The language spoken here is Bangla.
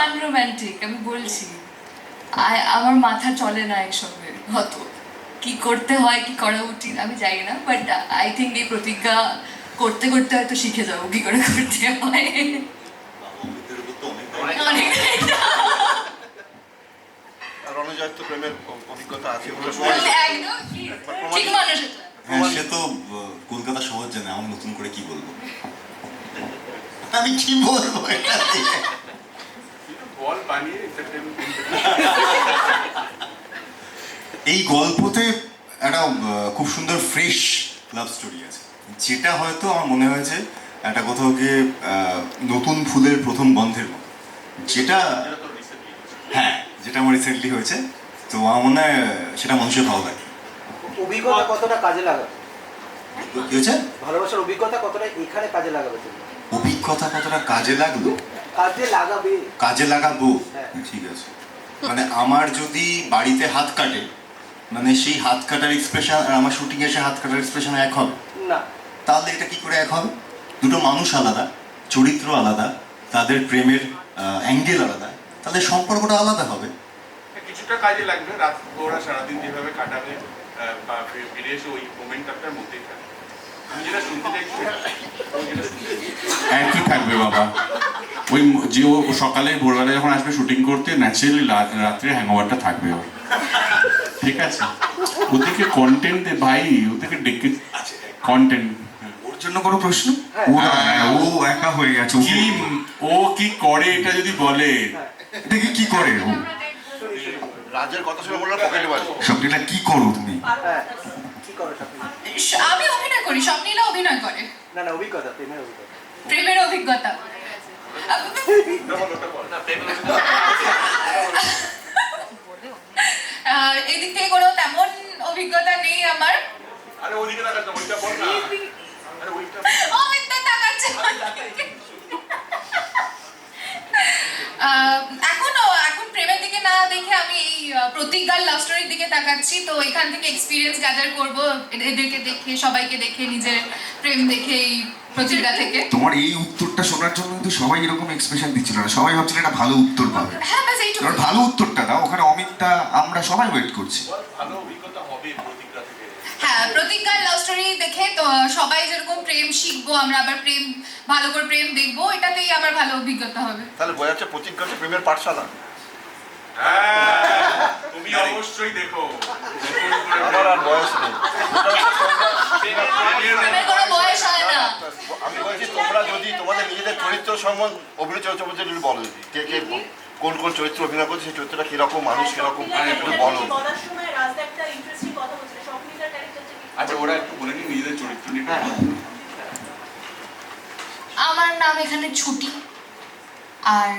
আনরোম্যান্টিক, আমি বলছি। আমার মাথা চলে না এসবে, হয়তো কি করতে হয় কি করা উচিত আমি জানি না, বাট আই থিঙ্ক এই প্রতিজ্ঞা করতে করতে হয়তো শিখে যাবো কি করে করতে হয়। রণজয়ের তো প্রেমের অভিজ্ঞতা আছে বলে একদম ঠিক মানুষ এটা। হ্যাঁ, সে তো কলকাতা শহর জানে, আমার নতুন করে কি বলবো, আমি কি বলবো এটা দিয়ে? বল বানিয়ে এই গল্পতে একটা খুব সুন্দর ফ্রেশ লাভ স্টোরি আছে, যেটা হয়তো আমার মনে হয়েছে একটা কোথাও গিয়ে নতুন ফুলের প্রথম গন্ধের মতো, যেটা হ্যাঁ যেটা আমার রিসেন্টলি হয়েছে। তো আমার মনে হয় সেটা মানুষের ভালো লাগে। অভিজ্ঞতা কতটা কাজে লাগাবে? কি হয়েছে? ভালোবাসার অভিজ্ঞতা কতটা এখানে কাজে লাগাবে তুমি? অভিজ্ঞতা কতটা কাজে লাগলো? কাজে লাগাবে। কাজে লাগাবো, হ্যাঁ। ঠিক আছে। মানে আমার যদি বাড়িতে হাত কাটে, মানে সেই হাত কাটার এক্সপ্রেশন আর আমার শুটিং এসে হাত কাটার এক্সপ্রেশন এক হবে না। তাহলে এটা কি করে এক হবে? দুটো মানুষ আলাদা, চরিত্র আলাদা, তাদের প্রেমের অ্যাঙ্গেল আলাদা, তাদের সম্পর্কটা আলাদা হবে। কিছুটা কাজে লাগবে, রাত ওরা সারাদিন যেভাবে কাটাবে বা ফিরে এসে ওই মোমেন্ট আপনার মধ্যেই থাকবে। আমি যেটা শুনতে চাইছি একই থাকবে বাবা। ওই যে ও সকালে ভোরবেলা যখন আসবে শুটিং করতে, ন্যাচারালি রাত্রে হ্যাংওভারটা থাকবে ওর, ঠিক আছে? ওদেরকে কন্টেন্ট দে ভাই, ওদেরকে ডেকে কন্টেন্ট। ওর জন্য কোনো প্রশ্ন? ও একা হয়ে গেছে। কি ও কি করে এটা যদি বলে, এটা কি করে ও? রাজের কথা শুনে বললাম পকেটে বাড়ি সবটা কি করো তুমি? হ্যাঁ, কি করো স্বপ্ন? আমি অভিনয় করি, স্বপ্নীলা অভিনয় করে। না না, অভিজ্ঞতা, প্রেমের অভিজ্ঞতা। প্রেমের অভিজ্ঞতা এদিক থেকে কোনো তেমন অভিজ্ঞতা নেই আমার। আরে ওদিকে তাকাস না, ওইটা বল না। আরে ওইটা অমিতা তাকাচ্ছে। এখন প্রেমের দিকে না দেখে আমি এই প্রতিজ্ঞার লাভ স্টোরির দিকে তাকাচ্ছি। তো এখান থেকে এক্সপিরিয়েন্স গ্যাদার করব, এদেরকে দেখে, সবাইকে দেখে, নিজের প্রেম দেখে এই প্রতিজ্ঞা থেকে। তোমার এই উত্তরটা শোনার জন্য কিন্তু সবাই এরকম এক্সপ্রেশন দিচ্ছিল না, সবাই ভাবছিল এটা ভালো উত্তর পাবে। হ্যাঁ ব্যাস এইটুকু। এবার ভালো উত্তরটা দাও, ওখানে অমিতটা আমরা সবাই ওয়েট করছি। ভালো অভিজ্ঞতা হবে প্রতিজ্ঞা থেকে। হ্যাঁ, প্রতিজ্ঞার লাভ স্টোরি দেখে তো সবাই যেরকম প্রেম শিখবো, আমরা আবার প্রেম ভালো করে প্রেম দেখবো, এটাতেই আমার ভালো অভিজ্ঞতা হবে। তাহলে বোঝা যাচ্ছে প্রতিজ্ঞা হচ্ছে প্রেমের পাঠশালা। তুমি অবশ্যই দেখো। আমার আর বয়স নেই। প্রেমের কোনো বয়স হয় না। আমি বলছি তোমরা যদি তোমাদের নিজেদের চরিত্র সম্বন্ধে অভিনয় চরিত্র বলতে যদি বলো, যদি কে কে কোন কোন চরিত্র অভিনয় করছে, সেই চরিত্রটা কিরকম মানুষ কিরকম একটু বলো। বলার সময় রাজ একটা ইন্টারেস্টিং কথা বলছিল, স্বপ্নিতার ক্যারেক্টারটা কি? আচ্ছা ওরা একটু বলে নিন নিজেদের চরিত্র নিয়ে। আমার নাম এখানে ছুটি, আর